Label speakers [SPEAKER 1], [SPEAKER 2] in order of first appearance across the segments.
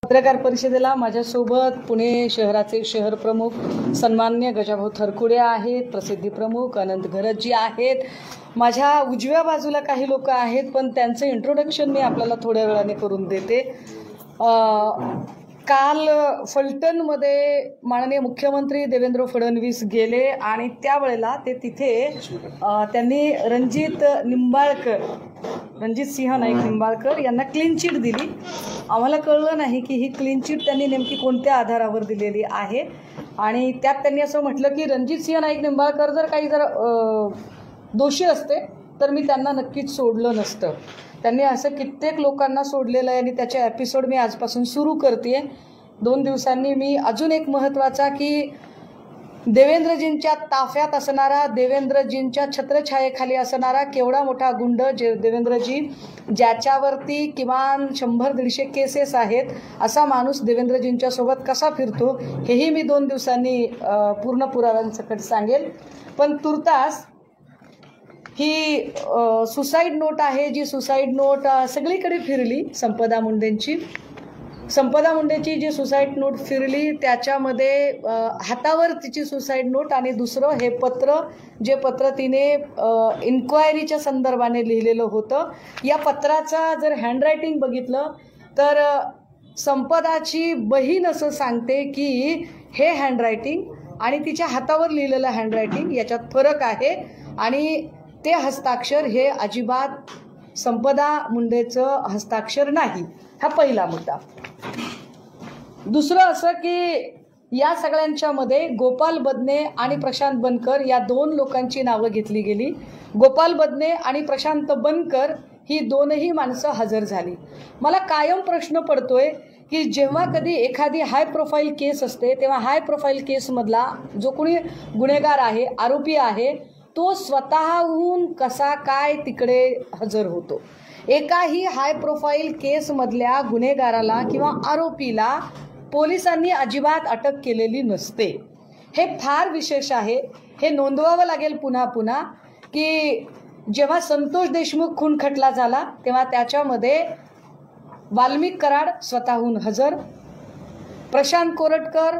[SPEAKER 1] पत्रकार परिषदेला माझ्यासोबत पुणे शहराचे शहर प्रमुख सन्माननीय गजाभाऊ थरकुडे आहेत, प्रसिद्धी प्रमुख अनंत घरतजी आहेत, माझ्या उजव्या बाजूला काही लोक आहेत, पण त्यांचं इंट्रोडक्शन मी आपल्याला थोड्या वेळाने करून देते। काल फलटणमध्ये माननीय मुख्यमंत्री देवेंद्र फडणवीस गेले आणि त्यावेळेला ते तिथे त्यांनी रणजित सिंह नाईक निंबाळकर यांना क्लीन चिट दिली। आम्हाला कळलं नाही की ही क्लीन चिट त्यांनी नेमकी कोणत्या आधारावर दिलेली आहे आणि त्यात त्यांनी असं म्हटलं की रणजित सिंह नाईक निंबाळकर जर दोषी असते तर मी त्यांना नक्कीच सोडलं नसतं। त्यांनी असं कित्येक लोकांना सोडलेलं आहे आणि त्याचे एपिसोड मी आजपासून सुरू करते। 2 दिवसांनी मी अजून एक महत्त्वाचा की देवेंद्रजींच्या ताफ्यात असणारा, देवेंद्रजींच्या छत्रछायेखाली असणारा केवढा मोठा गुंड देवेंद्रजी, ज्याच्यावरती किमान 100-150 केसेस आहेत, असा माणूस देवेंद्रजींच्या सोबत कसा फिरतो हेही मी 2 दिवसांनी पूर्ण पुराव्यांसकट सांगेल। पण तुर्तास ही सुसाईड नोट आहे, जी सुसाईड नोट सगळीकडे फिरली, संपदा मुंडेची जी सुसाईड नोट फिरली त्याच्यामध्ये हातावर तिची सुसाईड नोट आणि दुसरं हे पत्र, जे पत्र तिने इन्क्वायरीच्या संदर्भाने लिहिलेलं होतं। या पत्राचा जर हँडरायटिंग बघितलं तर संपदाची बहीण असं सांगते की हे हँडरायटिंग आणि तिच्या हातावर लिहिलेलं हँडरायटिंग याच्यात फरक आहे आणि ते हस्ताक्षर हे अजिबात संपदा मुंडेचं हस्ताक्षर नाही। हा पहिला मुद्दा। दुसरं असं की या सगळ्यांच्या मध्ये गोपाल बदने आणि प्रशांत बनकर या 2 लोकांची नावं घेतली गेली। गोपाल बदने आणि प्रशांत बनकर ही दोनही माणसं हजर झाली। मला कायम प्रश्न पडतोय की जेव्हा कधी एखादी हाय प्रोफाईल केस असते तेव्हा हाय प्रोफाईल केसमधला जो कोणी गुन्हेगार आहे, आरोपी आहे, तो स्वतःहून कसा काय तिकडे हजर होतो। एकाही हाय प्रोफाईल केसमधल्या गुन्हेगाराला किंवा आरोपीला पोलिसांनी अजिबात अटक केलेली नसते। हे फार विशेष आहे। हे नोंदवावं लागेल पुन्हा पुन्हा की जेव्हा संतोष देशमुख खून खटला झाला तेव्हा त्याच्यामध्ये वाल्मिक कराड स्वतःहून हजर, प्रशांत कोरटकर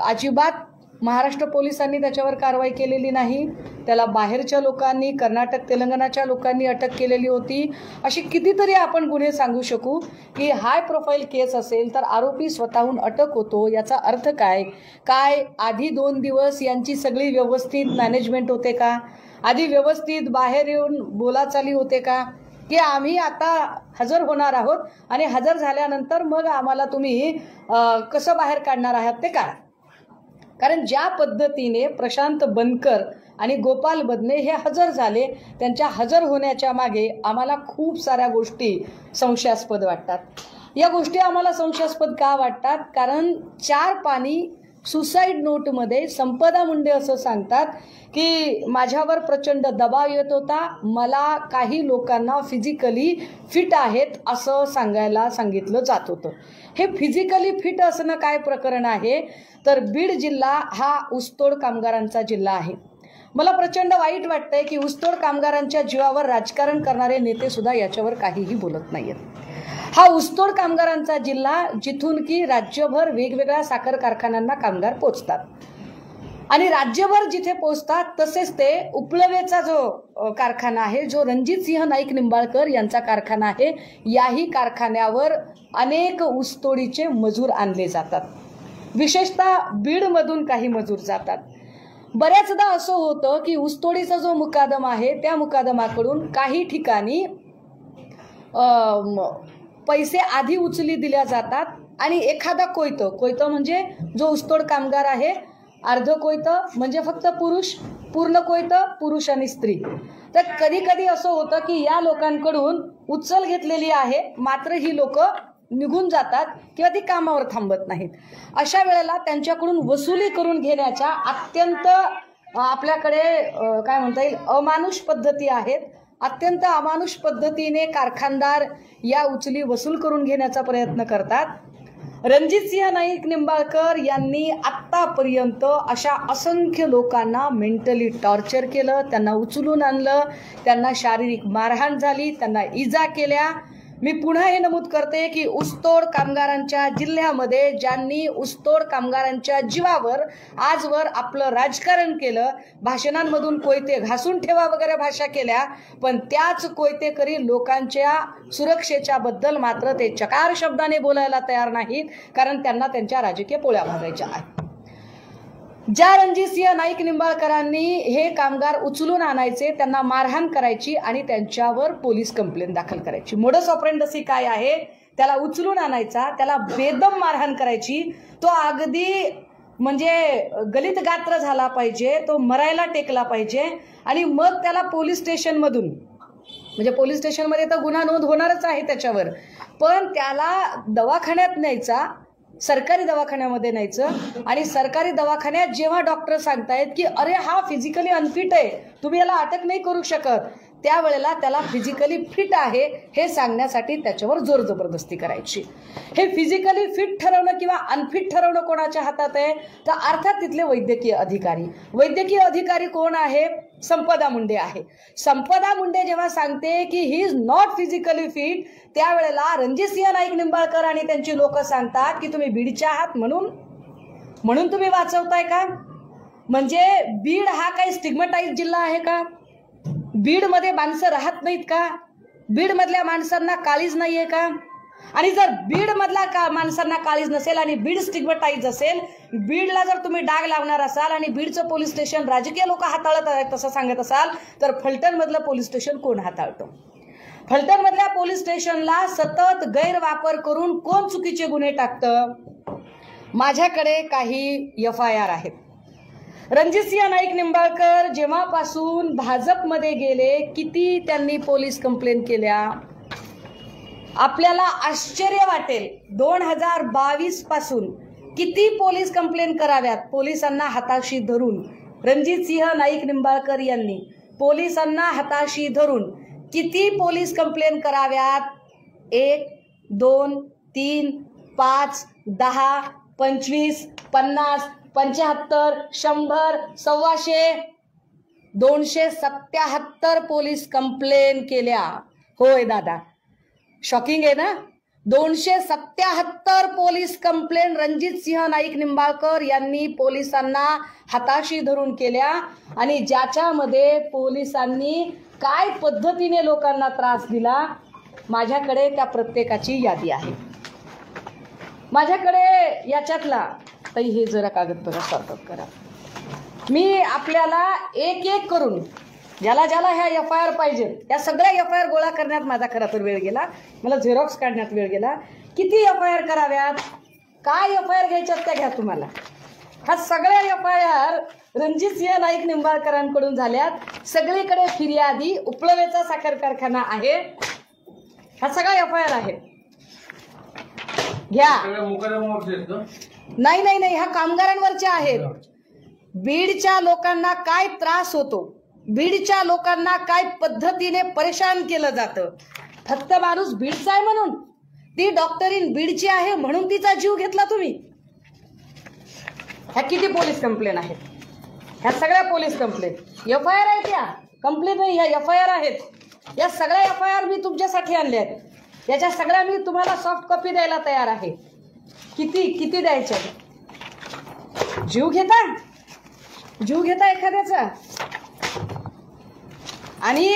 [SPEAKER 1] अजिबात महाराष्ट्र पोलिसांनी त्याच्यावर कारवाई केलेली नाही, त्याला बाहेरच्या लोकांनी, कर्नाटक तेलंगणाच्या लोकांनी अटक केलेली होती। अशी कितीतरी आपण गुन्हे सांगू शकू की हाय प्रोफाईल केस असेल तर आरोपी स्वतःहून अटक होतो। याचा अर्थ काय आधी 2 दिवस यांची सगळी व्यवस्थित मॅनेजमेंट होते का? आधी व्यवस्थित बाहेर येऊन बोलाचाली होते का की आम्ही आता हजर होणार आहोत आणि हजर झाल्यानंतर मग आम्हाला तुम्ही कसं बाहेर काढणार आहात ते काय? कारण ज्या पद्धतीने प्रशांत बनकर आणि गोपाल बदने हे हजर झाले, त्यांच्या हजर होण्याच्या मागे आम्हाला खूप साऱ्या गोष्टी संशयास्पद वाटतात। या गोष्टी आम्हाला संशयास्पद का वाटतात? कारण 4 पानी सुसाईड नोटमध्ये संपदा मुंडे असं सांगतात की माझ्यावर प्रचंड दबाव येत होता, मला काही लोकांना फिजिकली फिट आहेत असं सांगायला सांगितलं जात होतं। हे फिजिकली फिट असणं काय प्रकरण आहे तर बीड जिल्हा हा ऊसतोड कामगारांचा जिल्हा आहे। मला प्रचंड वाईट वाटतंय की ऊसतोड कामगारांच्या जीवावर राजकारण करणारे नेते सुद्धा याच्यावर काहीही बोलत नाहीत। हा ऊसतोड कामगारांचा जिल्हा जिथून की राज्यभर वेगवेगळ्या साखर कारखान्यांना कामगार पोचतात आणि राज्यभर जिथे पोचतात तसेच ते उपलवेचा जो कारखाना आहे, जो रणजित सिंह नाईक निंबाळकर यांचा कारखाना आहे, याही कारखान्यावर अनेक ऊसतोडीचे मजूर आणले जातात। विशेषतः बीडमधून काही मजूर जातात। बऱ्याचदा असं होतं की ऊसतोडीचा जो मुकादम आहे त्या मुकादमाकडून काही ठिकाणी पैसे आधी उचली दिल्या जातात आणि एखादा कोयतं म्हणजे जो ऊसतोड कामगार आहे, अर्ध कोयतं म्हणजे फक्त पुरुष, पूर्ण कोयतं पुरुष आणि स्त्री। तर कधी कधी असं होतं की या लोकांकडून उचल घेतलेली आहे मात्र ही लोक निघून जातात किंवा ती कामावर थांबत नाहीत। अशा वेळेला त्यांच्याकडून वसुली करून घेण्याच्या अत्यंत आपल्याकडे काय म्हणता येईल अमानुष पद्धती आहेत। अत्यंत अमानुष पद्धतीने कारखानदार या उचली वसूल करून घेण्याचा प्रयत्न करतात। रणजित सिंह नाईक निंबाळकर यांनी आत्तापर्यंत अशा असंख्य लोकांना मेंटली टॉर्चर केलं, त्यांना उचलून आणलं, त्यांना शारीरिक मारहाण झाली, त्यांना इजा केल्या। मी पुन्हा हे नमूद करते की ऊसतोड कामगारांच्या जिल्ह्यामध्ये ज्यांनी ऊसतोड कामगारांच्या जीवावर आजवर आपलं राजकारण केलं, भाषणांमधून कोयते घासून ठेवा वगैरे भाषा केल्या, पण त्याच कोयतेकरी लोकांच्या सुरक्षेच्या बद्दल मात्र ते चकार शब्दाने बोलायला तयार नाहीत, कारण त्यांना त्यांच्या राजकीय पोळ्या भाजायच्या आहेत. ज्या रणजितसिंह नाईक निंबाळकरांनी हे कामगार उचलून आणायचे, त्यांना मारहाण करायची आणि त्यांच्यावर पोलीस कंप्लेंट दाखल करायची. मोडस ऑपरेंडसी काय आहे? त्याला उचलून आणायचा, त्याला बेदम मारहाण करायची, तो अगदी म्हणजे गलित गात्र झाला पाहिजे, तो मरायला टेकला पाहिजे आणि मग त्याला पोलीस स्टेशनमधून, म्हणजे पोलीस स्टेशनमध्ये तर गुन्हा नोंद होणारच आहे त्याच्यावर, पण त्याला दवाखान्यात न्यायचा, सरकारी दवाखान्यामध्ये न्यायचं आणि सरकारी दवाखान्यात जेव्हा डॉक्टर सांगतायत की अरे हा फिजिकली अनफिट आहे, तुम्ही याला अटक नाही करू शकत, त्यावेळेला त्याला फिजिकली फिट आहे हे सांगण्यासाठी त्याच्यावर जोर जबरदस्ती करायची. हे फिजिकली फिट ठरवणं किंवा अनफिट ठरवणं कोणाच्या हातात आहे? तर अर्थात तिथले वैद्यकीय अधिकारी. वैद्यकीय अधिकारी कोण आहे? संपदा मुंडे आहे. संपदा मुंडे जेव्हा सांगते की he is not physically fit, त्यावेळेला रणजितसिंह नाईक निंबाळकर आणि त्यांची लोक सांगतात की तुम्ही बीडच्या आहात म्हणून तुम्ही वाचवताय का? म्हणजे बीड हा काही स्टिग्मटाइज जिल्हा आहे का? बीड मध्ये माणसं राहत नाहीत का? बीड मधल्या माणसांना काळीज नाहीये का? आणि जर बीड मधला माणसांना काळीज नसेल आणि बीड स्टिग्मटाइज असेल, बीडला जर तुम्ही डाग लावणार असाल आणि बीडचं पोलीस स्टेशन राजकीय लोक हाताळत आहेत तसं सांगत असाल, तर फलटण मधलं पोलीस स्टेशन कोण हाताळतं? फलटण मधल्या पोलीस स्टेशनला सतत गैरवापर करून कोण चुकीचे गुन्हे टाकतं? माझ्याकडे काही FIR आहेत. रणजितसिंह नाईक निंबाळकर जेव्हापासून भाजपमध्ये गेले, किती त्यांनी पोलीस कंप्लेंट केल्या? आपल्याला आश्चर्य वाटेल, 2022 पासून किती पोलीस कंप्लेंट कराव्यात? पोलिसांना हाताशी धरून रणजितसिंह नाईक निंबाळकर यांनी पोलिसांना हाताशी धरून किती पोलीस कंप्लेंट कराव्यात? 1, 2, 3, 5, 10, 25, 50, 75, 100, 125, 277 पोलीस कंप्लेंट केल्या. होय दादा, शॉकिंग आहे ना? 277 पोलीस कंप्लेंट रणजितसिंह नाईक निंबाळकर यांनी पोलिसांना हाताशी धरून केल्या आणि ज्याच्यामध्ये पोलिसांनी काय पद्धतीने लोकांना त्रास दिला, माझ्याकडे त्या प्रत्येकाची यादी आहे. माझ्याकडे याच्यातला ताई हे जरा कागद बघा, सॉर्ट करा. मी आपल्याला एक एक करून ज्याला ज्याला ह्या FIR पाहिजे या सगळ्या FIR गोळा करण्यात माझा खरा तर वेळ गेला, मला झेरॉक्स काढण्यात वेळ गेला. किती FIR कराव्यात, काय FIR घ्यायच्यात त्या घ्या तुम्हाला. ह्या सगळ्या FIR रणजितसिंह नाईक निंबाळकरांकडून झाल्यात. सगळीकडे फिर्यादी उपळवेचा साखर कारखाना आहे, ह्या सगळ्या FIR आहेत. घ्या. नाही, ह्या कामगारांवरच्या आहेत. बीडच्या लोकांना काय त्रास होतो, बीडच्या लोकांना काय पद्धतीने परेशान केलं जातं, फक्त माणूस बीडचा आहे म्हणून, ती डॉक्टरीन बीडची आहे म्हणून तिचा जीव घेतला तुम्ही. ह्या किती पोलीस कंप्लेंट आहेत? ह्या सगळ्या पोलीस कंप्लेंट FIR आहेत. या कंप्लेंट नाही, ह्या FIR आहेत. या सगळ्या FIR मी तुमच्यासाठी आणल्या आहेत. याच्या सगळ्या मी तुम्हाला सॉफ्ट कॉपी द्यायला तयार आहे. किती द्यायच्या? जीव घेता एखाद्याचा आणि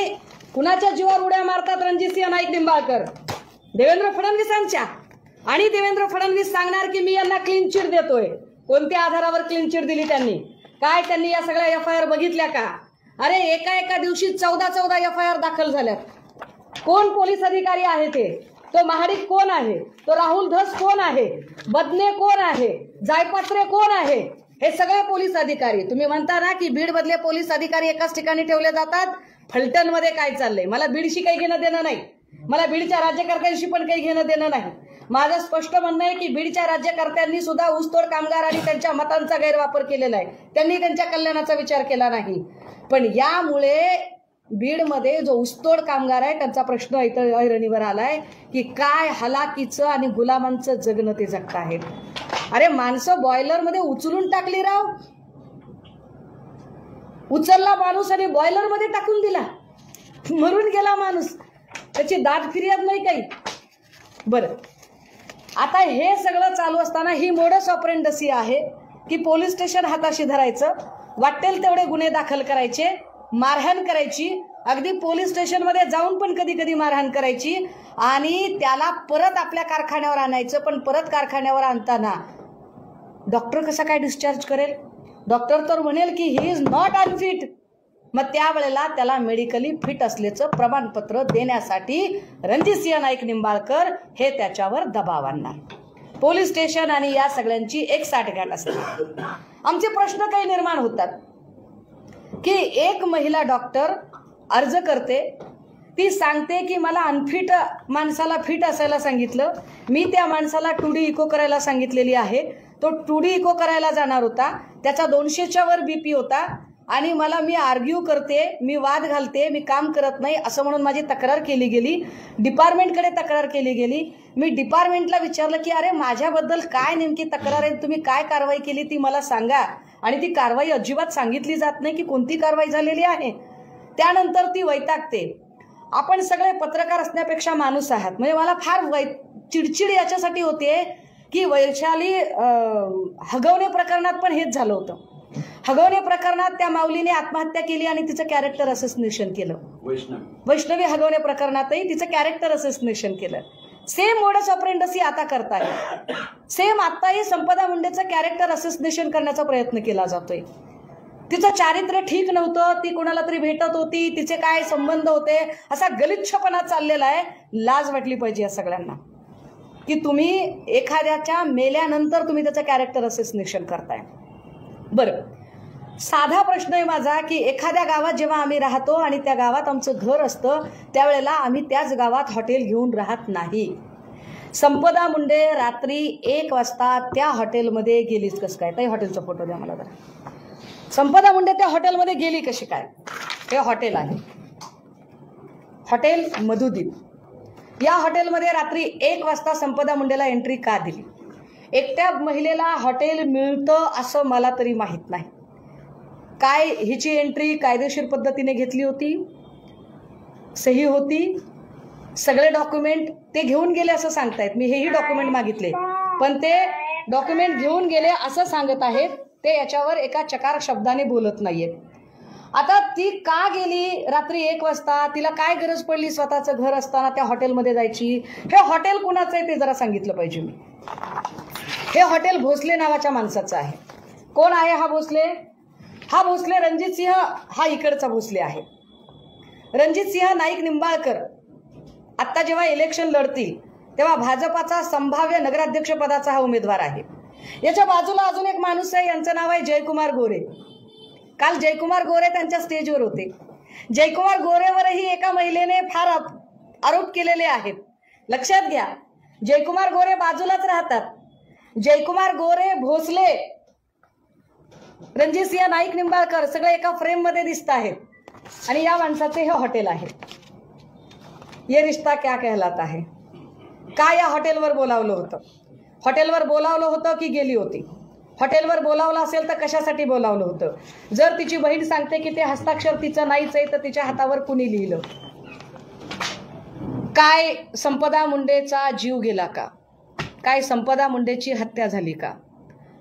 [SPEAKER 1] कुणाच्या जीवावर उड्या मारतात रणजितसिंह नाईक निंबाळकर? देवेंद्र फडणवीसांच्या. आणि देवेंद्र फडणवीस सांगणार की मी यांना क्लीन चिट देतोय. कोणत्या आधारावर क्लीन चिट दिली त्यांनी? काय त्यांनी या सगळ्या FIR बघितल्या का? अरे एका दिवशी 14 FIR दाखल झाल्यात. कोण पोलीस अधिकारी आहे ते? तो महाडिक कोण आहे? तो राहुल धस कोण आहे? बदने कोण आहे? जायपात्रे कोण आहे? हे सगळे पोलीस अधिकारी. तुम्ही म्हणता ना की बीड मधले पोलीस अधिकारी एकाच ठिकाणी ठेवले जातात. फलटण मध्ये काय चाललंय? मला बीडशी काही घेणं देणं नाही, मला बीडच्या राज्यकर्त्यांशी पण काही घेणं देणं नाही. माझं स्पष्ट म्हणणं आहे की बीडच्या राज्यकर्त्यांनी सुद्धा ऊसतोड कामगार आणि त्यांच्या मतांचा गैरवापर केलेला आहे. त्यांनी त्यांच्या कल्याणाचा विचार केला नाही. पण यामुळे बीडमध्ये जो ऊसतोड कामगार आहे त्यांचा प्रश्न इथं ऐरणीवर आलाय की काय हलाकीचं आणि गुलामांचं जगणं ते जगताहेत. अरे माणसं बॉयलरमध्ये उचलून टाकली राव. उचलला माणूस आणि बॉयलरमध्ये टाकून दिला, मरून गेला माणूस. त्याची दाद फिर्याद नाही काही. बरं, आता हे सगळं चालू असताना ही मोडस ऑपरेंडसी आहे की पोलीस स्टेशन हाताशी धरायचं, वाटेल तेवढे गुन्हे दाखल करायचे, मारहाण करायची, अगदी पोलीस स्टेशनमध्ये जाऊन पण कधी कधी मारहाण करायची आणि त्याला परत आपल्या कारखान्यावर आणायचं. पण परत कारखान्यावर आणताना डॉक्टर कसा काय डिस्चार्ज करेल? डॉक्टर तर म्हणेल की ही इज नॉट अनफिट. मग त्यावेळेला त्याला मेडिकली फिट असल्याचं प्रमाणपत्र देण्यासाठी रणजितसिंह नाईक निंबाळकर हे त्याच्यावर दबाव आणणार. पोलीस स्टेशन आणि या सगळ्यांची एक साठगाठ असते. आमचे प्रश्न काही निर्माण होतात की एक महिला डॉक्टर अर्ज करते, ती सांगते की मला अनफिट माणसाला फिट असायला सांगितलं, मी त्या माणसाला 2D इको करायला सांगितलेली आहे. तो 2D इको करायला जाणार होता, त्याचा 200च्या वर BP होता आणि मी आर्ग्यू करते, मी वाद घालते, मी काम करत नाही असं म्हणून माझी तक्रार केली गेली. डिपार्टमेंटकडे तक्रार केली गेली. मी डिपार्टमेंटला विचारलं की अरे माझ्याबद्दल काय नेमकी तक्रार आहे, तुम्ही काय कारवाई केली ती मला सांगा. आणि ती कारवाई अजिबात सांगितली जात नाही की कोणती कारवाई झालेली आहे. त्यानंतर ती वैतागते. आपण सगळे पत्रकार असण्यापेक्षा माणूस आहात, म्हणजे मला फार चिडचिड याच्यासाठी होते की वैशाली हगवणे प्रकरणात पण हेच झालं होतं. हगवणे प्रकरणात त्या माऊलीने आत्महत्या केली आणि तिचं कॅरेक्टर असोसिएशन केलं. वैष्णवी हगवणे प्रकरणातही तिचं कॅरेक्टर असोसिएशन केलं. सेम मोडस ऑपरेंडसी आता करताय. सेम आताही संपदा मुंडेचं कॅरेक्टर असोसिएशन करण्याचा प्रयत्न केला जातोय. तिचं चारित्र्य ठीक नव्हतं, ती कोणाला तरी भेटत होती, तिचे काय संबंध होते, असा गलिच्छपणा चाललेला आहे. लाज वाटली पाहिजे या सगळ्यांना की तुम्ही एखाद्याच्या मेल्यानंतर तुम्ही त्याचं कॅरेक्टर असोसिएशन करताय. बरं, साधा प्रश्न आहे माझा की एखाद्या गावात जेव्हा आम्ही राहतो आणि त्या गावात आमचं घर असतं त्यावेळेला आम्ही त्याच गावात हॉटेल घेऊन राहत नाही. संपदा मुंडे रात्री 1 वाजता त्या हॉटेलमध्ये गेलीच कसं काय? ताई हॉटेलचा फोटो द्या मला जरा. संपदा मुंडे त्या हॉटेलमध्ये गेली कशी काय? हे हॉटेल आहे, हॉटेल मधुदीप. या हॉटेलमध्ये रात्री 1 वाजता संपदा मुंडेला एंट्री का दिली? एकट्या महिलेला हॉटेल मिळतं असं मला तरी माहीत नाही. काय हिची एंट्री कायदेशीर पद्धतीने घेतली होती, सही होती, सगळे डॉक्युमेंट ते घेऊन गेले असं सांगतायत. मी हेही डॉक्युमेंट मागितले पण ते डॉक्युमेंट घेऊन गेले असं सांगत आहेत. ते याच्यावर एका चकार शब्दाने बोलत नाहीयेत. आता ती का गेली रात्री 1 वाजता? तिला काय गरज पडली स्वतःचं घर असताना त्या हॉटेलमध्ये जायची? हे हॉटेल कुणाचं आहे ते जरा सांगितलं पाहिजे मी. हे हॉटेल भोसले नावाच्या माणसाचं आहे. कोण आहे हा भोसले? हा भोसले रणजितसिंह, हा इकडचा भोसले आहे. रणजितसिंह नाईक निंबाळकर आता जेव्हा इलेक्शन लढतील तेव्हा भाजपाचा संभाव्य नगराध्यक्ष पदाचा हा उमेदवार आहे. याच्या बाजूला अजून एक माणूस आहे, यांचं नाव आहे जयकुमार गोरे. काल जयकुमार गोरे त्यांच्या स्टेजवर होते. जयकुमार गोरेवरही एका महिलेने फार आरोप केलेले आहेत. लक्षात घ्या, जयकुमार गोरे बाजूलाच राहतात. जयकुमार गोरे, भोसले, रणजितसिंह नाईक निंबाळकर सगळे एका फ्रेम मध्ये दिसत आहेत आणि या माणसाचे हे हॉटेल आहे. ये रिश्ता क्या कहलाता है. का या हॉटेलवर बोलावलं होतं? हॉटेलवर बोलावलं होतं की गेली होती? हॉटेलवर बोलावलं असेल तर कशासाठी बोलावलं होतं? जर तिची बहीण सांगते की ते हस्ताक्षर तिचं नाहीच आहे तर तिच्या हातावर कुणी लिहिलं? काय संपदा मुंडेचा जीव गेला का? काय संपदा मुंडेची हत्या झाली का?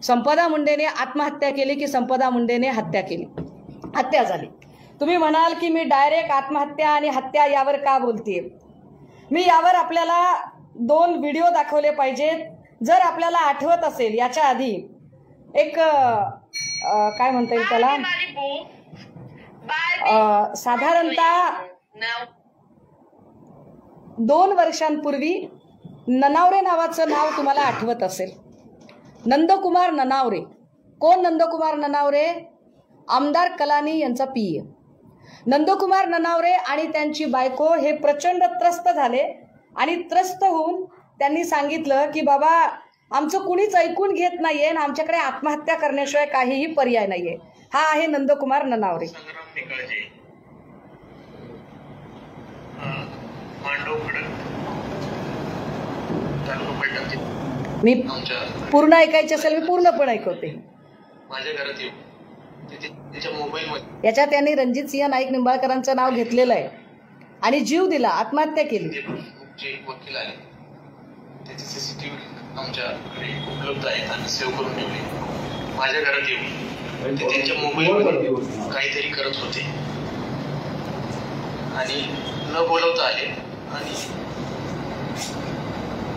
[SPEAKER 1] संपदा मुंडेने आत्महत्या केली की संपदा मुंडेने हत्या केली? हत्या झाली. तुम्ही म्हणाल की मी डायरेक्ट आत्महत्या आणि हत्या यावर का बोलतेय? मी यावर आपल्याला 2 व्हिडिओ दाखवले पाहिजेत. जर आपल्याला आठवत असेल याच्या आधी एक काय म्हणता येईल त्याला, साधारणतः 2 वर्षांपूर्वी ननावरे नावाचं नाव तुम्हाला आठवत असेल. नंदकुमार ननावरे. कोण नंदकुमार ननावरे? आमदार कलानी यांचा पीए. नंदकुमार ननावरे आणि त्यांची बायको हे प्रचंड त्रस्त झाले आणि त्रस्त होऊन त्यांनी सांगितलं की बाबा आमचं कुणीच ऐकून घेत नाहीये आणि आमच्याकडे आत्महत्या करण्याशिवाय काहीही पर्याय नाहीये. हा आहे नंदकुमार ननावरे. मी पूर्ण ऐकायचे असेल मी पूर्ण पण ऐकवते.
[SPEAKER 2] माझ्या घरात येऊ तिच्या मोबाईल मध्ये
[SPEAKER 1] याच्यात त्यांनी रणजितसिंह नाईक निंबाळकरांचं नाव घेतलेलं आहे आणि जीव दिला, आत्महत्या केली.
[SPEAKER 2] जे वकील आले त्याचे CCTV आमच्याकडे उपलब्ध आहेत आणि सेव्ह करून ठेवले. माझ्या घरात येऊन ते त्यांच्या मोबाईलमध्ये काहीतरी करत होते आणि न बोलवता आले आणि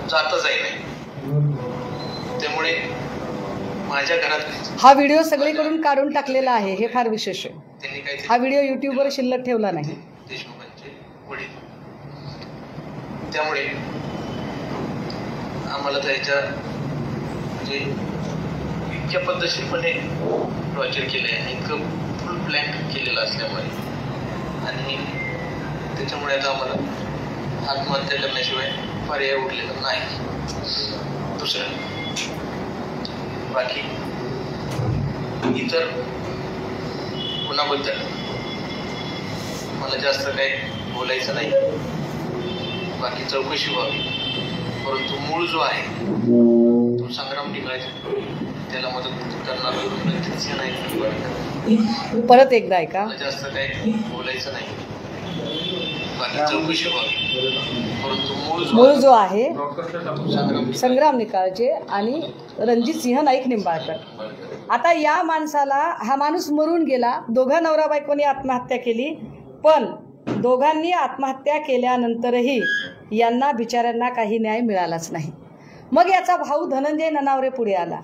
[SPEAKER 2] जाता नाही. त्यामुळे माझ्या घरात
[SPEAKER 1] हा व्हिडिओ सगळीकडून काढून टाकलेला आहे, हे फार विशेष आहे.
[SPEAKER 2] त्यांनी काहीतरी
[SPEAKER 1] हा व्हिडिओ युट्यूबवर शिल्लक ठेवला नाही.
[SPEAKER 2] देशमुखांचे वडील. त्यामुळे आम्हाला त्याच्या म्हणजे इतक्या पद्धतशीरपणे टॉर्चर केलंय आणि इतकं फुल ब्लँक केलेलं असल्यामुळे आणि त्याच्यामुळे आता आम्हाला आत्महत्या करण्याशिवाय पर्याय उरलेला नाही. दुसरं बाकी इतर गुन्ह्याबद्दल मला जास्त काही बोलायचं नाही. बाकी चौकशी व्हावी, परंतु मूळ जो आहे तो संग्राम निकाळजे त्याला मदत करणारा नक्कीच नाही.
[SPEAKER 1] परत एकदा ऐका.
[SPEAKER 2] मला जास्त काही बोलायचं नाही. बाकी चौकशी व्हावी, परंतु मूळ
[SPEAKER 1] जो आहे
[SPEAKER 2] संग्राम
[SPEAKER 1] संग्राम निकाळजे आणि रणजितसिंह नाईक निंबाळकर. आता या माणसाला, हा माणूस मरून गेला, दोघा नवरा बायकोनी आत्महत्या केली, पण दोघांनी आत्महत्या केल्यानंतरही यांना बिचाऱ्यांना काही न्याय मिळालाच नाही. मग याचा भाऊ धनंजय ननावरे पुढे आला.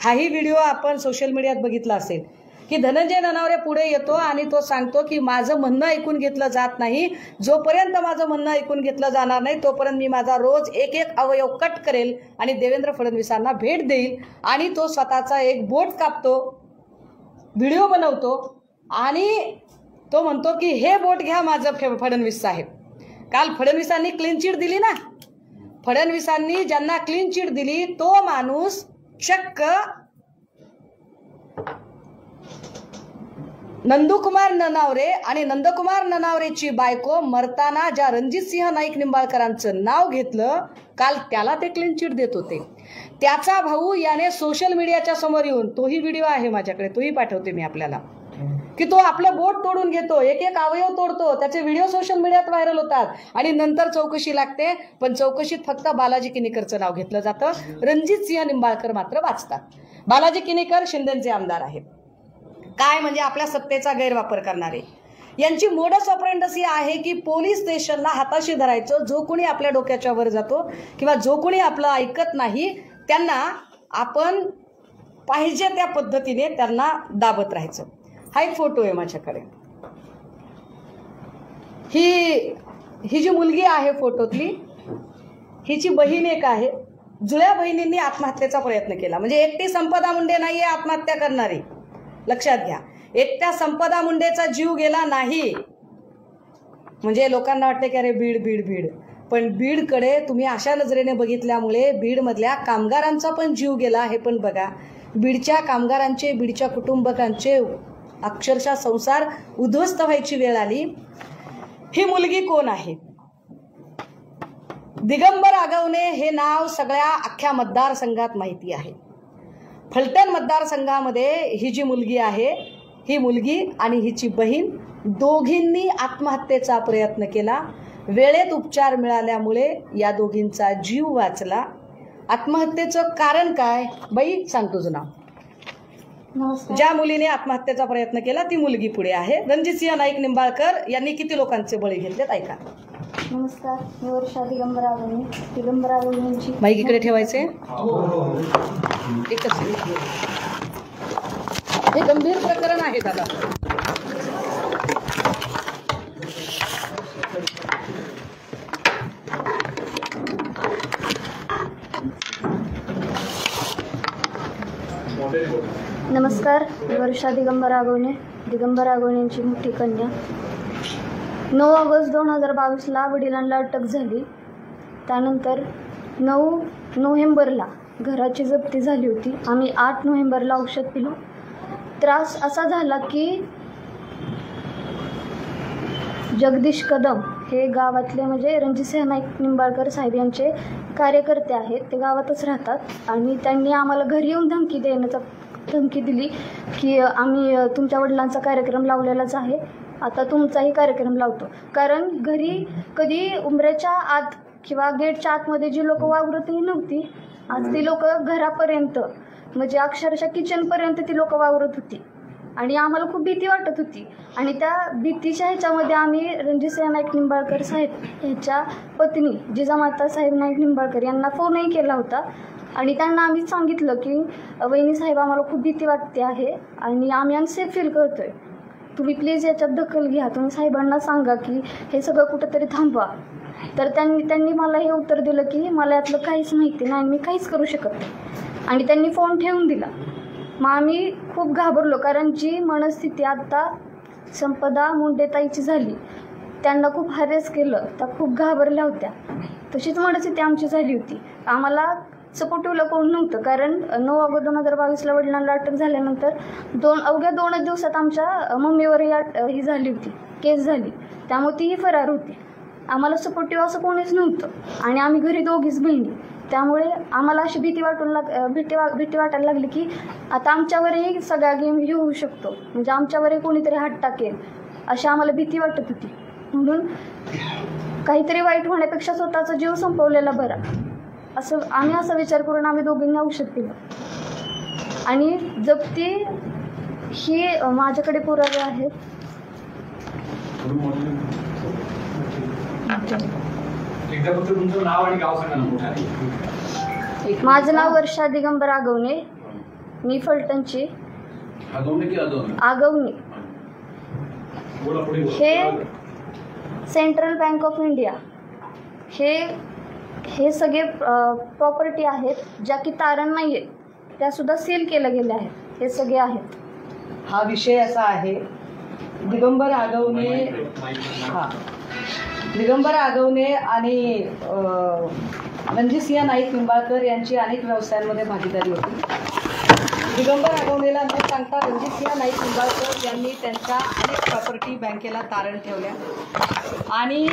[SPEAKER 1] हाही व्हिडिओ आपण सोशल मीडियात बघितला असेल की धनंजय ननावरे पुढे येतो आणि तो सांगतो की माझं म्हणणं ऐकून घेतलं जात नाही. जोपर्यंत माझं म्हणणं ऐकून घेतलं जाणार नाही तोपर्यंत मी माझा रोज एक एक अवयव कट करेल आणि देवेंद्र फडणवीसांना भेट देईल. आणि तो स्वतःचा एक बोट कापतो, व्हिडिओ बनवतो आणि तो म्हणतो की हे बोट घ्या माझं फडणवीस साहेब. काल फडणवीसांनी क्लीन चिट दिली ना, फडणवीसांनी ज्यांना क्लीन चिट दिली तो माणूस चक्क नंदकुमार ननावरे आणि नंदकुमार ननावरेची बायको मरताना ज्या रणजितसिंह नाईक निंबाळकरांचं नाव घेतलं, काल त्याला ते क्लीन चिट देत होते. त्याचा भाऊ याने सोशल मीडियाच्या समोर येऊन, तोही व्हिडिओ आहे माझ्याकडे, तोही पाठवते मी आपल्याला, की तो आपलं बोट तोडून घेतो, एक एक अवयव तोडतो. त्याचे व्हिडिओ सोशल मीडियात व्हायरल होतात आणि नंतर चौकशी लागते, पण चौकशीत फक्त बालाजी किनीकरचं नाव घेतलं जातं. रणजितसिंह निंबाळकर मात्र वाचतात. बालाजी किनीकर शिंदेचे आमदार आहेत. काय म्हणजे आपल्या सत्तेचा गैरवापर करणारे. यांची मोडस ऑपरेंडस ही आहे की पोलीस स्टेशनला हाताशी धरायचं. जो कोणी आपल्या डोक्याच्या वर जातो किंवा जो कोणी आपलं ऐकत नाही त्यांना आपण पाहिजे त्या पद्धतीने त्यांना दाबत राहायचं. हा एक फोटो आहे माझ्याकडे. ही जी मुलगी आहे फोटोतली, हिची बहीण एक आहे. जुळ्या बहिणींनी आत्महत्येचा प्रयत्न केला. म्हणजे एकटी संपदा मुंडे नाहीये आत्महत्या करणारी, लक्षात घ्या. एकट्या संपदा मुंडेचा जीव गेला नाही. म्हणजे लोकांना वाटते की अरे बीड बीड बीड, पण बीडकडे तुम्ही अशा नजरेने बघितल्यामुळे बीडमधल्या कामगारांचा पण जीव गेला हे पण बघा. बीडच्या कामगारांचे, बीडच्या कुटुंबकांचे अक्षरशः संसार उद्ध्वस्त व्हायची वेळ आली. ही मुलगी कोण आहे? दिगंबर आगवणे हे नाव सगळ्या अख्ख्या मतदारसंघात माहिती आहे. फलटण मतदारसंघामध्ये ही जी मुलगी आहे, ही मुलगी आणि हिची बहीण दोघींनी आत्महत्येचा प्रयत्न केला. वेळेत उपचार मिळाल्यामुळे या दोघींचा जीव वाचला. आत्महत्येचं कारण काय बाई सांग तुझं नाव.
[SPEAKER 3] नमस्कार.
[SPEAKER 1] ज्या मुलीने आत्महत्येचा प्रयत्न केला ती मुलगी पुढे आहे. रणजितसिंह नाईक निंबाळकर यांनी किती लोकांचे बळी घेतलेत ऐका.
[SPEAKER 3] नमस्कार, मी वर्षा दिगंबर आगवणे. दिगंबर आगवणेंची
[SPEAKER 1] माईक इकडे ठेवायचे. एकच हे गंभीर प्रकरण आहे दादा.
[SPEAKER 3] नमस्कार, मी वर्षा दिगंबर आगवणे. दिगंबर आगवणेंची मोठी कन्या. 9 ऑगस्ट 2022ला वडिलांना अटक झाली. त्यानंतर 9 नोव्हेंबरला घराची जप्ती झाली होती. आम्ही 8 नोव्हेंबरला औषध पिलो. त्रास असा झाला की जगदीश कदम हे गावातले म्हणजे रणजितसिंह नाईक निंबाळकर साहेब यांचे कार्यकर्ते आहेत. ते गावातच राहतात आणि त्यांनी आम्हाला घरी येऊन धमकी दिली की आम्ही तुमच्या वडिलांचा कार्यक्रम लावलेलाच आहे, आता तुमचाही कार्यक्रम लावतो. कारण घरी कधी उंबऱ्याच्या आत किंवा गेटच्या आतमध्ये जी लोक वावरतही नव्हती, आज ती लोक घरापर्यंत म्हणजे अक्षरशः किचनपर्यंत ती लोक वावरत होती आणि आम्हाला खूप भीती वाटत होती. आणि त्या भीतीच्या ह्याच्यामध्ये आम्ही रणजितसिंह नाईक निंबाळकर साहेब ह्याच्या पत्नी जिजामाता साहेब नाईक निंबाळकर यांना फोनही केला होता आणि त्यांना आम्ही सांगितलं की वहिनी साहेब, आम्हाला खूप भीती वाटते आहे आणि आम्ही अनसेफ फील करतोय, तुम्ही प्लीज याच्यात दखल घ्या, तुम्ही साहेबांना सांगा की हे सगळं कुठंतरी थांबवा. तर त्यांनी मला हे उत्तर दिलं की मला यातलं काहीच माहिती नाही, मी काहीच करू शकत नाही, आणि त्यांनी फोन ठेवून दिला. मग आम्ही खूप घाबरलो, कारण जी मनस्थिती आत्ता संपदा मुंडेताईची झाली, त्यांना खूप हॅरेस केलं, त्या खूप घाबरल्या होत्या, तशीच मनस्थिती आमची झाली होती. आम्हाला सपोर्टिव्हला कोण नव्हतं, कारण 9 ऑगस्ट 2022 वडिलांना अटक झाल्यानंतर अवघ्या 2 दिवसात आमच्या मम्मीवर ही झाली होती, केस झाली, त्यामुळे तीही फरार होती. आम्हाला सपोर्टिव्ह असं कोणीच नव्हतं आणि आम्ही घरी दोघीच बहिणी, त्यामुळे आम्हाला अशी भीती वाटायला लागली की आता आमच्यावरही सगळा गेम हे होऊ शकतो, म्हणजे आमच्यावरही कोणीतरी हात टाकेल, अशी आम्हाला भीती वाटत होती. म्हणून काहीतरी वाईट होण्यापेक्षा स्वतःचा जीव संपवलेला बरा, असं आम्ही असा विचार करून आम्ही दोघींनी औषध पिलं. आणि जप्ती ही माझ्याकडे पुरावे आहेत. माझं नाव वर्षा दिगंबर आगवणे, मी फलटणची. आगवणे हे सेंट्रल बँक ऑफ इंडिया हे सगळे प्रॉपर्टी आहेत ज्या की तारण नाही आहेत, त्या सुद्धा सील केल्या गेल्या आहेत, हे सगळे आहेत.
[SPEAKER 1] हा विषय असा आहे, दिगंबर आगवणे आणि रणजितसिंह नाईक निंबाळकर यांची अनेक व्यवसायांमध्ये भागीदारी होती. दिगंबर आगवणेला न सांगता रणजितसिंह नाईक निंबाळकर यांनी त्यांच्या अनेक प्रॉपर्टी बँकेला तारण ठेवल्या आणि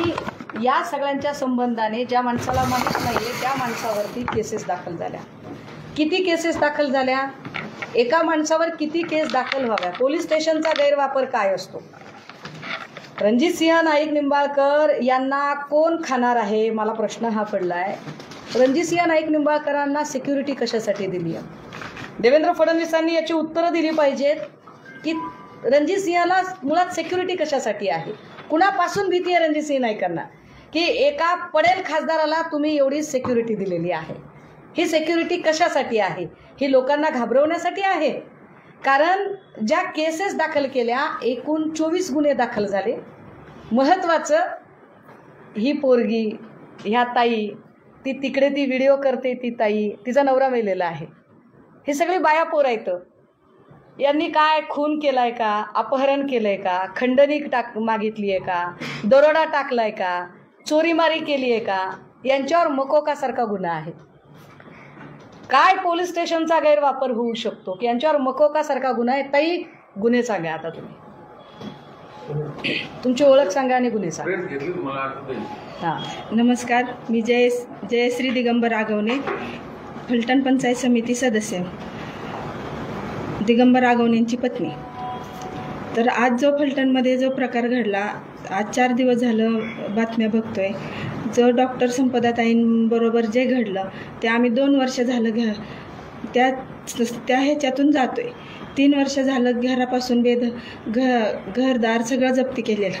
[SPEAKER 1] या सगळ्यांच्या संबंधाने ज्या माणसाला माहीत नाही आहे त्या माणसावरती केसेस दाखल झाल्या. किती केसेस दाखल झाल्या? एका माणसावर किती केस दाखल व्हाव्या? पोलीस स्टेशनचा गैरवापर काय असतो? रणजितसिंह नाईक निंबाळकर यांना कोण खाणार आहे? मला प्रश्न हा पडला आहे. रणजितसिंह नाईक निंबाळकरांना सिक्युरिटी कशासाठी दिली आहे? देवेंद्र फडणवीसांनी याची उत्तरं दिली पाहिजेत की रणजितसिंहला मुळात सिक्युरिटी कशासाठी आहे? कुणापासून भीती आहे रणजितसिंह नाईकांना की एका पडेल खासदाराला तुम्ही एवढी सिक्युरिटी दिलेली आहे? ही सिक्युरिटी कशासाठी आहे? ही लोकांना घाबरवण्यासाठी आहे? कारण ज्या केसेस दाखल केल्या, एकूण 24 गुन्हे दाखल झाले. महत्त्वाचं, ही पोरगी, ह्या ताई, ती तिकडे ती व्हिडिओ करते, ती ताई, तिचा नवरा मेलेला आहे. हे सगळे बाया पोर आहेत. यांनी काय खून केलाय का? अपहरण केलंय का? खंडणी मागितली आहे का? दरोडा टाकलाय का? चोरीमारी केली आहे का? यांच्यावर मकोकासारखा गुन्हा आहे. काय पोलीस स्टेशनचा गैरवापर होऊ शकतो की यांच्यावर मकोकासारखा गुन्हा आहे? ताई, गुन्हे सांगा आता तुम्ही, तुमची ओळख सांगा आणि गुन्हे सांगा.
[SPEAKER 4] हां, नमस्कार, मी जयश्री दिगंबर आगवणे, फलटण पंचायत समिती सदस्य, दिगंबर आगवणेंची पत्नी. तर आज जो फलटणमध्ये जो प्रकार घडला, आज 4 दिवस झालं बातम्या बघतोय, जो डॉक्टर संपदाताईंबरोबर जे घडलं ते आम्ही 2 वर्ष झालं त्या ह्याच्यातून जातोय. 3 वर्ष झालं घरापासून घरदार सगळं जप्ती केलेलं,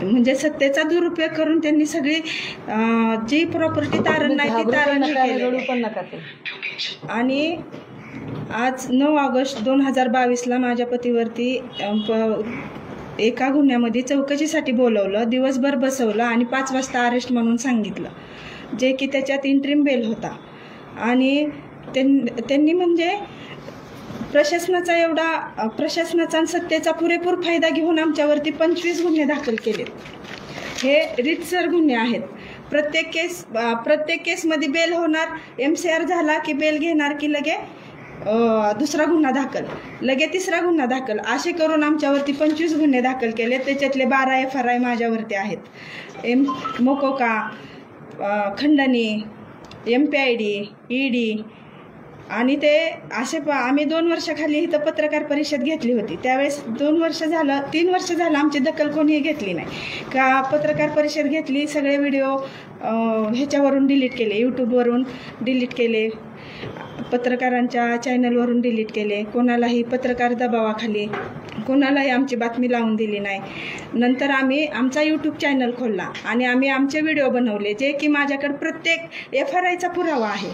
[SPEAKER 4] म्हणजे सत्तेचा दुरुपयोग करून त्यांनी सगळी जी प्रॉपर्टी तारण नाही ती तारण केली. आणि आज 9 ऑगस्ट 2022 माझ्या पतीवरती एका गुन्ह्यामध्ये चौकशीसाठी बोलवलं, दिवसभर बसवलं आणि 5 वाजता अरेस्ट म्हणून सांगितलं, जे की त्याच्यात इंट्रीम बेल होता. आणि त्यांनी म्हणजे प्रशासनाचा आणि सत्तेचा पुरेपूर फायदा घेऊन आमच्यावरती 25 गुन्हे दाखल केलेत. हे रीतसर गुन्हे आहेत. प्रत्येक केसमध्ये बेल होणार, MCR झाला की बेल घेणार की लगे दुसरा गुन्हा दाखल, लगे तिसरा गुन्हा दाखल, असे करून आमच्यावरती 25 गुन्हे दाखल केले. त्याच्यातले 12 FRI माझ्यावरती आहेत. मकोका, खंडणी, MPID, ED. आणि ते असे आम्ही 2 वर्षाखाली इथं पत्रकार परिषद घेतली होती. त्यावेळेस 3 वर्ष झालं आमची दखल कोणीही घेतली नाही. का पत्रकार परिषद घेतली, सगळे व्हिडिओ ह्याच्यावरून डिलीट केले, यूट्यूबवरून डिलीट केले, पत्रकारांच्या चॅनलवरून डिलीट केले. कोणालाही पत्रकार दबावाखाली कोणालाही आमची बातमी लावून दिली नाही. नंतर आम्ही आमचा यूट्यूब चॅनल खोलला आणि आम्ही आमचे व्हिडिओ बनवले, जे की माझ्याकडे प्रत्येक FRIचा पुरावा आहे.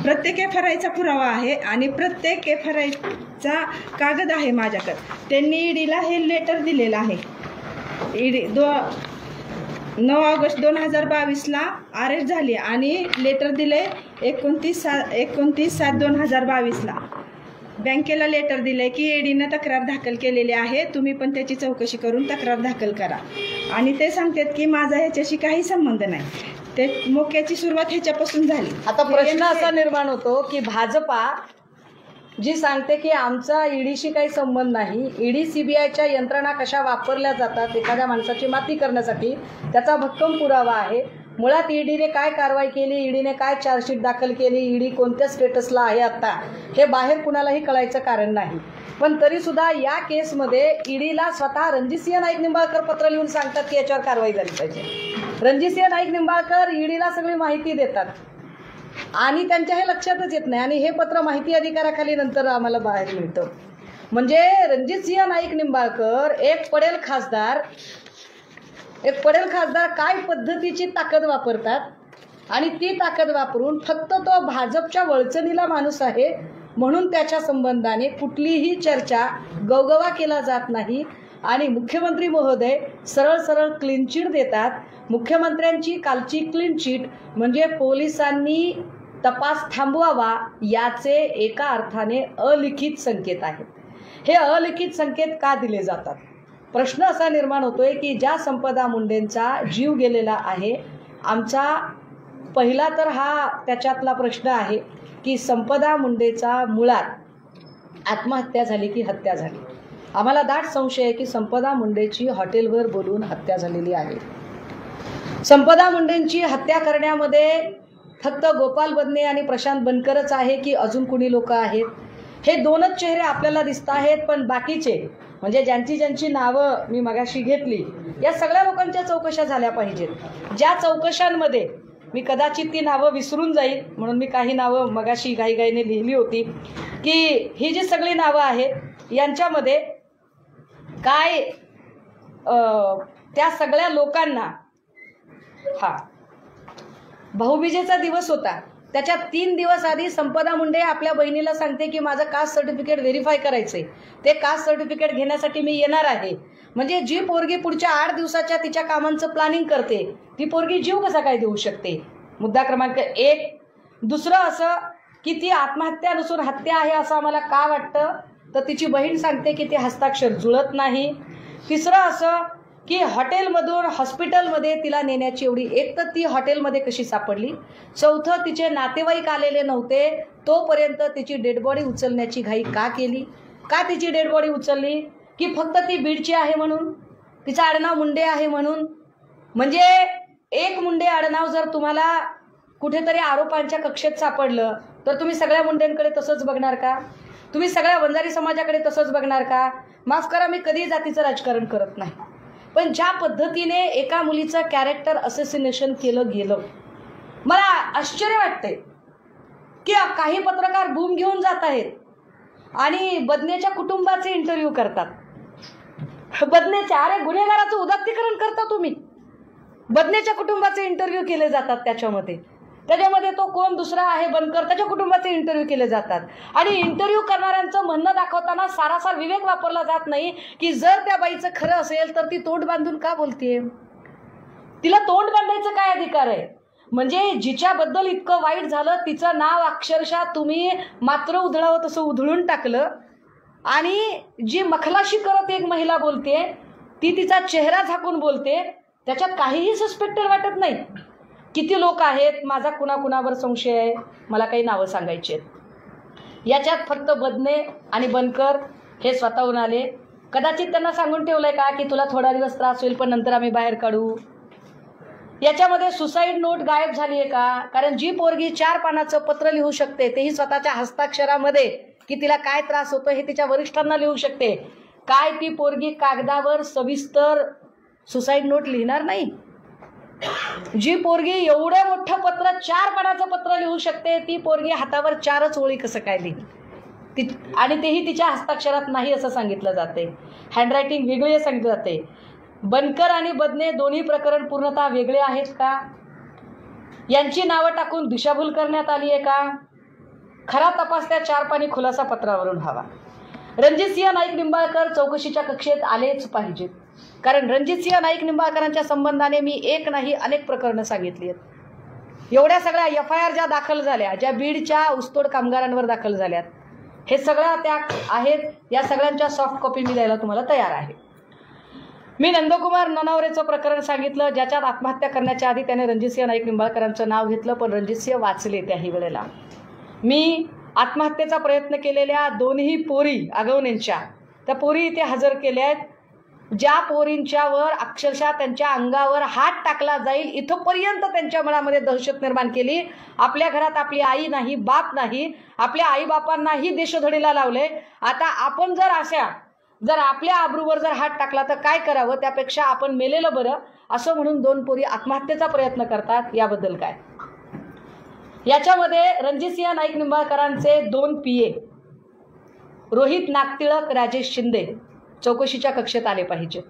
[SPEAKER 4] प्रत्येक FRIचा पुरावा आहे आणि प्रत्येक FRIचा कागद आहे माझ्याकडे. त्यांनी ईडीला हे लेटर दिलेलं आहे. ईडी 9 ऑगस्ट 2022ला अरेस्ट झाली आणि लेटर दिले 29/7/2022ला. बँकेला लेटर दिले की ईडीनं तक्रार दाखल केलेली आहे, तुम्ही पण त्याची चौकशी करून तक्रार दाखल करा. आणि ते सांगतात की माझा ह्याच्याशी काही संबंध नाही. ते मोक्याची सुरुवात ह्याच्यापासून झाली.
[SPEAKER 1] आता प्रश्न असा निर्माण होतो की भाजपा जी सांगते की आमचा ईडीशी काही संबंध नाही, ईडी CBIच्या यंत्रणा कशा वापरल्या जातात एखाद्या माणसाची माती करण्यासाठी त्याचा भक्कम पुरावा आहे. मुळात ईडीने काय कारवाई केली, ईडीने काय चार्जशीट दाखल केली, ईडी कोणत्या स्टेटसला आहे आता, हे बाहेर कुणालाही कळायचं कारण नाही. पण तरी सुद्धा या केसमध्ये ईडीला स्वतः रणजितसिंह नाईक निंबाळकर पत्र लिहून सांगतात की याच्यावर कारवाई झाली पाहिजे. रणजितसिंह नाईक निंबाळकर ईडीला सगळी माहिती देतात आणि त्यांच्या हे लक्षातच येत नाही आणि हे पत्र माहिती अधिकाराखाली नंतर आम्हाला बाहेर मिळतं. म्हणजे रणजितसिंह नाईक निंबाळकर एक पडेल खासदार काय पद्धतीची ताकद वापरतात आणि ती ताकद वापरून फक्त तो भाजपच्या वळचणीला माणूस आहे म्हणून त्याच्या संबंधाने कुठलीही चर्चा गवगवा केला जात नाही. आणि मुख्यमंत्री महोदय सरळ सरळ क्लीन चिट देतात. मुख्यमंत्र्यांची कालची क्लीन चिट म्हणजे पोलिसांनी तपास थांबवावा याचे एका अर्थाने अलिखित संकेत आहेत. हे अलिखित संकेत का दिले जातात? प्रश्न असा निर्माण होतोय की ज्या संपदा मुंडेंचा जीव गेलेला आहे, आमचा पहिला तर हा त्याच्यातला प्रश्न आहे की संपदा मुंडेचा मुळात आत्महत्या झाली की हत्या झाली. आम्हाला दाट संशय आहे की संपदा मुंडेची हॉटेलवर बोलून हत्या झालेली आहे. संपदा मुंडेंची हत्या करण्यामध्ये फक्त गोपाल बदने आणि प्रशांत बनकरच आहे की अजून कुणी लोक आहेत? हे दोनच चेहरे आपल्याला दिसत आहेत, पण बाकीचे म्हणजे ज्यांची नावं मी मगाशी घेतली या सगळ्या लोकांच्या चौकशा झाल्या पाहिजेत. ज्या चौकशांमध्ये मी कदाचित ती नावं विसरून जाईल म्हणून मी काही नावं मगाशी घाईघाईने लिहिली होती की ही जी सगळी नावं आहेत यांच्यामध्ये काय त्या सगळ्या लोकांना भाऊबीजेचा दिवस होता, त्याच्या 3 दिवस आधी संपदा मुंडे आपल्या बहिणीला सांगते की माझं कास्ट सर्टिफिकेट व्हेरीफाय करायचंय, ते कास्ट सर्टिफिकेट घेण्यासाठी मी येणार आहे. म्हणजे जी पोरगी पुढच्या 8 दिवसाच्या तिच्या कामांचं प्लॅनिंग करते ती पोरगी जीव कसा काय देऊ शकते? मुद्दा क्रमांक 1. दुसरं असं की ती आत्महत्या नसून हत्या आहे असं आम्हाला का वाटतं, तर तिची बहीण सांगते की ते हस्ताक्षर जुळत नाही. तिसरं असं की हॉटेलमधून हॉस्पिटलमध्ये तिला नेण्याची एवढी, एक तर ती हॉटेलमध्ये कशी सापडली, चौथं तिचे नातेवाईक आलेले नव्हते तोपर्यंत तिची डेड बॉडी उचलण्याची घाई का केली? का तिची डेड बॉडी उचलली? की फक्त ती बीडची आहे म्हणून, तिचं आडनाव मुंडे आहे म्हणून? म्हणजे एक मुंडे आडनाव जर तुम्हाला कुठेतरी आरोपांच्या कक्षेत सापडलं तर तुम्ही सगळ्या मुंडेंकडे तसंच बघणार का? तुम्ही सगळ्या वंजारी समाजाकडे तसंच बघणार का? माफ करा, मी कधी जातीचं राजकारण करत नाही, पण ज्या पद्धतीने एका मुलीचं कॅरेक्टर असोसिनेशन केलं गेलं, मला आश्चर्य वाटते की काही पत्रकार बूम घेऊन जात आहेत आणि बदनेच्या कुटुंबाचे इंटरव्ह्यू करतात. बदनेच्या, अरे गुन्हेगाराचं उदात्तीकरण करता तुम्ही. बदनेच्या कुटुंबाचे इंटरव्ह्यू केले जातात, त्याच्यामध्ये तो कोण दुसरा आहे बनकर, त्याच्या कुटुंबाचे इंटरव्ह्यू केले जातात. आणि इंटरव्ह्यू करणाऱ्यांचं म्हणणं दाखवताना सारासार विवेक वापरला जात नाही की जर त्या बाईचं खरं असेल तर ती तोंड बांधून का बोलतेय? तिला तोंड बांधायचं काय अधिकार आहे? म्हणजे जिच्याबद्दल इतकं वाईट झालं तिचं नाव अक्षरशः तुम्ही मात्र उधळावं तसं उधळून टाकलं. आणि जी मखलाशी करत एक महिला बोलते ती तिचा चेहरा झाकून बोलते, त्याच्यात काहीही सस्पेक्टेड वाटत नाही. किती लोक आहेत, माझा कुणाकुणावर संशय आहे, मला काही नावं सांगायची आहेत. याच्यात फक्त बदने आणि बनकर हे स्वतःहून आले. कदाचित त्यांना सांगून ठेवलंय का की तुला थोडा दिवस त्रास होईल पण नंतर आम्ही बाहेर काढू? याच्यामध्ये सुसाईड नोट गायब झाली आहे का? कारण जी पोरगी 4 पानाचं पत्र लिहू शकते तेही स्वतःच्या हस्ताक्षरामध्ये की तिला काय त्रास होतो हे तिच्या वरिष्ठांना लिहू शकते, काय ती पोरगी कागदावर सविस्तर सुसाईड नोट लिहिणार नाही? जी पोरगी एवढं मोठं पत्र 4 पानाचं पत्र लिहू शकते, ती पोरगी हातावर 4च ओळी कसं काय लिहिली? आणि तेही तिच्या हस्ताक्षरात नाही असं सांगितलं जाते. हँडरायटिंग वेगळी सांगितलं जाते. बनकर आणि बदने दोन्ही प्रकरण पूर्णतः वेगळे आहेत का? यांची नावं टाकून दिशाभूल करण्यात आली आहे का? खरा तपास त्या 4 पानी खुलासा पत्रावरून हवा. रणजितसिंह नाईक निंबाळकर चौकशीच्या कक्षेत आलेच पाहिजेत, कारण रणजितसिंह नाईक निंबाळकरांच्या संबंधाने मी एक नाही अनेक प्रकरणं सांगितली आहेत. एवढ्या सगळ्या FIR ज्या दाखल झाल्या, ज्या बीडच्या ऊसतोड कामगारांवर दाखल झाल्यात, हे सगळ्या त्या आहेत. या सगळ्यांच्या सॉफ्ट कॉपी मी द्यायला तुम्हाला तयार आहे. मी नंदकुमार ननावरेचं प्रकरण सांगितलं, ज्याच्यात आत्महत्या करण्याच्या आधी त्याने रणजितसिंह नाईक निंबाळकरांचं नाव घेतलं, पण रणजितसिंह वाचले त्याही वेळेला. मी आत्महत्येचा प्रयत्न केलेल्या दोन्ही पोरी आगवणेंच्या, त्या पोरी इथे हजर केल्या आहेत. ज्या पोरींच्यावर अक्षरशः त्यांच्या अंगावर हात टाकला जाईल इथपर्यंत त्यांच्या मनामध्ये दहशत निर्माण केली. आपल्या घरात आपली आई नाही, बाप नाही, आपल्या आईबापांनाही देशोधडीला लावले. आता आपण जर आपल्या आबरूवर जर हात टाकला तर काय करावं? त्यापेक्षा आपण मेलेलं बरं, असं म्हणून 2 पोरी आत्महत्येचा प्रयत्न करतात. याबद्दल काय? याच्यामध्ये रणजितसिंह नाईक निंबाळकरांचे 2 PA रोहित नागटिळक, राजेश शिंदे चौकशीच्या कक्षेत आले पाहिजे.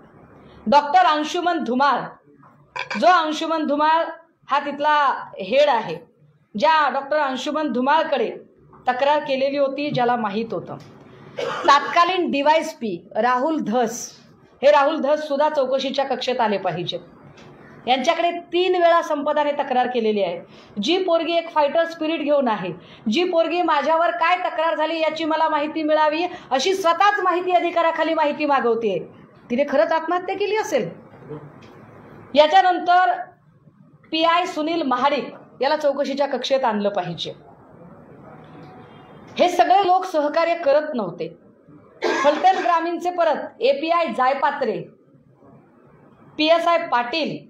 [SPEAKER 1] डॉक्टर अंशुमन धुमाळ, जो अंशुमन धुमाळ हा तिथला हेड आहे, ज्या डॉक्टर अंशुमन धुमाळकडे तक्रार केलेली होती, ज्याला माहीत होतं. तत्कालीन DYSP राहुल धस, हे राहुल धस सुद्धा चौकशीच्या कक्षेत आले पाहिजे. यांच्याकडे 3 वेळा संपदाने तक्रार केलेली आहे. जी पोरगी एक फायटर स्पिरिट घेऊन आहे, जी पोरगी माझ्यावर काय तक्रार झाली याची मला माहिती मिळावी अशी स्वतःच माहिती अधिकाराखाली माहिती मागवते, तिने खरंच आत्महत्या केली असेल. याच्यानंतर PI सुनील महाडिक याला चौकशीच्या कक्षेत आणलं पाहिजे. हे सगळे लोक सहकार्य करत नव्हते. फलटण ग्रामीणचे परत API जायपात्रे, PSI पाटील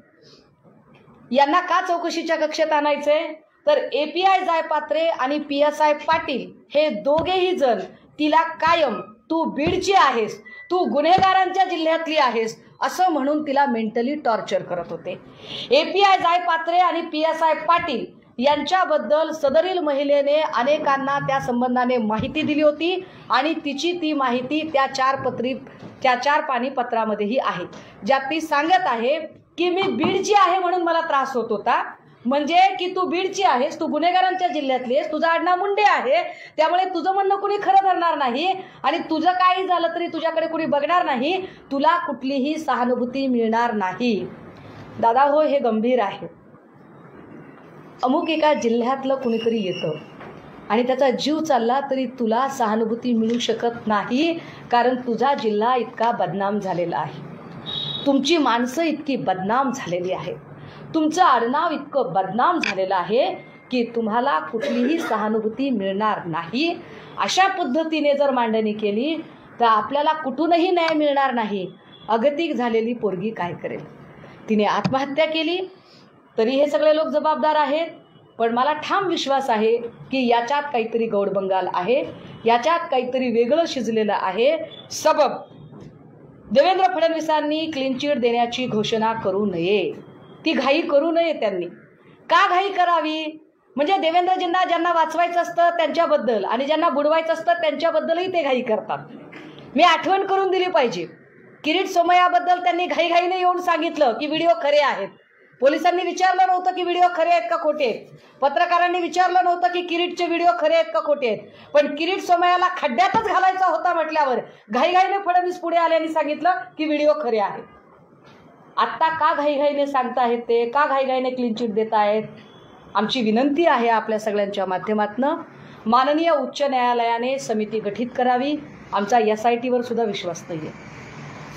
[SPEAKER 1] यांना का चौकशीच्या कक्षेत आणायचे? तर API जायपात्रे आणि PSI पाटील हे दोघेही जण तिला कायम तू बीडची आहेस, तू गुन्हेगारांच्या जिल्ह्यातली आहेस असं म्हणून तिला मेंटली टॉर्चर करत होते. API जायपात्रे आणि PSI पाटील यांच्याबद्दल सदरील महिलेने अनेकांना त्या संबंधाने माहिती दिली होती आणि तिची ती माहिती त्या 4 पानी पत्रामध्येही आहे, ज्यात ती सांगत आहे की मी बीडची आहे म्हणून मला त्रास होत होता. म्हणजे की तू बीडची आहेस, तू गुन्हेगारांच्या जिल्ह्यातली आहेस, तुझा आडनाव मुंडे आहे, त्यामुळे तुझं म्हणणं कुणी खरं धरणार नाही आणि तुझं काही झालं तरी तुझ्याकडे कुणी बघणार नाही, तुला कुठलीही सहानुभूती मिळणार नाही. दादा हो, हे गंभीर आहे. अमुक एका जिल्ह्यातलं कुणीतरी येतं आणि त्याचा जीव चालला तरी तुला सहानुभूती मिळू शकत नाही, कारण तुझा जिल्हा इतका बदनाम झालेला आहे, तुमची माणसं इतकी बदनाम झालेली आहेत, तुमचं आडनाव इतकं बदनाम झालेलं आहे की तुम्हाला कुठलीही सहानुभूती मिळणार नाही. अशा पद्धतीने जर मांडणी केली तर आपल्याला कुठूनही न्याय मिळणार नाही. अगतिक झालेली पोरगी काय करेल? तिने आत्महत्या केली तरी हे सगळे लोक जबाबदार आहेत, पण मला ठाम विश्वास आहे की याच्यात काहीतरी गौडबंगाल आहे, याच्यात काहीतरी वेगळं शिजलेलं आहे. सबब देवेंद्र फडणवीसांनी क्लीन चिट देण्याची घोषणा करू नये, ती घाई करू नये. त्यांनी का घाई करावी? म्हणजे देवेंद्रजींना ज्यांना वाचवायचं असतं त्यांच्याबद्दल आणि ज्यांना बुडवायचं असतं त्यांच्याबद्दलही ते घाई करतात. मी आठवण करून दिली पाहिजे. किरीट सोमय्याबद्दल त्यांनी घाईघाईने येऊन सांगितलं की व्हिडिओ खरे आहेत. पोलिसांनी विचारलं नव्हतं की व्हिडिओ खरे आहेत का खोटे आहेत, पत्रकारांनी विचारलं नव्हतं की किरीटचे व्हिडिओ खरे आहेत का खोटे आहेत, पण किरीट सोमय्याला खड्ड्यातच घालायचा होता म्हटल्यावर घाईघाईने फडणवीस पुढे आले आणि सांगितलं की व्हिडिओ खरे आहेत. आत्ता का घाईघाईने सांगताहेत ते, का घाईघाईने क्लीन चिट देत आहेत? आमची विनंती आहे आपल्या सगळ्यांच्या माध्यमातून, माननीय उच्च न्यायालयाने समिती गठीत करावी. आमचा SITवर सुद्धा विश्वास नाही आहे.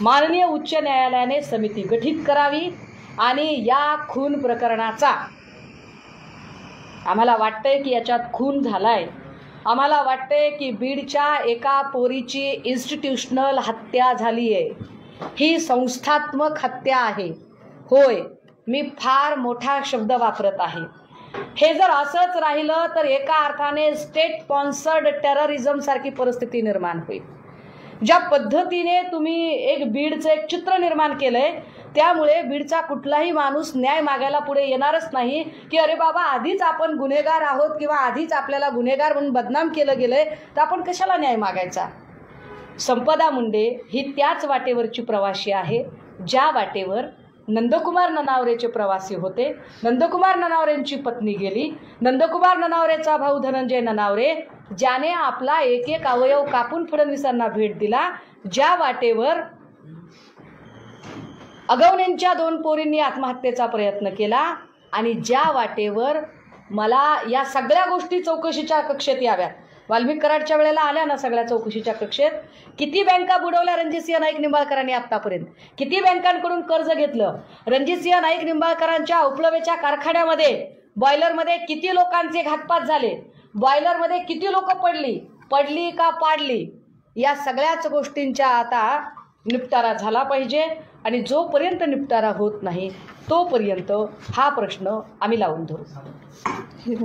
[SPEAKER 1] माननीय उच्च न्यायालयाने समिती गठीत करावी आणि या खून प्रकरणाचा, आम्हाला वाटतंय की याच्यात खून झालाय, आम्हाला वाटतंय की बीडच्या एका पोरीची इन्स्टिट्यूशनल हत्या झाली आहे, ही संस्थात्मक हत्या आहे. होय, मी फार मोठा शब्द वापरत आहे. हे जर असंच राहिलं तर एका अर्थाने स्टेट स्पॉन्सर्ड टेररिझम सारखी परिस्थिती निर्माण होईल. ज्या पद्धतीने तुम्ही एक बीडचं एक चित्र निर्माण केलंय त्यामुळे बीडचा कुठलाही माणूस न्याय मागायला पुढे येणारच नाही की अरे बाबा आधीच आपण गुन्हेगार आहोत किंवा आधीच आपल्याला गुन्हेगार म्हणून बदनाम केलं गेलंय तर आपण कशाला न्याय मागायचा. संपदा मुंडे ही त्याच वाटेवरची प्रवासी आहे ज्या वाटेवर नंदकुमार ननावरेचे प्रवासी होते. नंदकुमार ननावरेंची पत्नी गेली. नंदकुमार ननावरेचा भाऊ धनंजय ननावरे ज्याने आपला एक एक अवयव कापून फडणवीसांना भेट दिला, ज्या वाटेवर अगवणेंच्या 2 पोरींनी आत्महत्येचा प्रयत्न केला आणि ज्या वाटेवर मला या सगळ्या गोष्टी चौकशीच्या कक्षेत याव्यात. वाल्मिक कराडच्या वेळेला आल्या ना सगळ्या चौकशीच्या कक्षेत. किती बँका बुडवल्या रणजितसिंह नाईक निंबाळकरांनी आतापर्यंत, किती बँकांकडून कर्ज घेतलं. रणजितसिंह नाईक निंबाळकरांच्या उपलवेच्या कारखान्यामध्ये बॉयलरमध्ये किती लोकांचे घातपात झाले, बॉयलरमध्ये किती लोक पडली का पाडली, या सगळ्याच गोष्टींच्या आता निपटारा झाला पाहिजे. आणि जोपर्यंत निपटारा होत नाही तोपर्यंत हा प्रश्न आम्ही लावून धरू.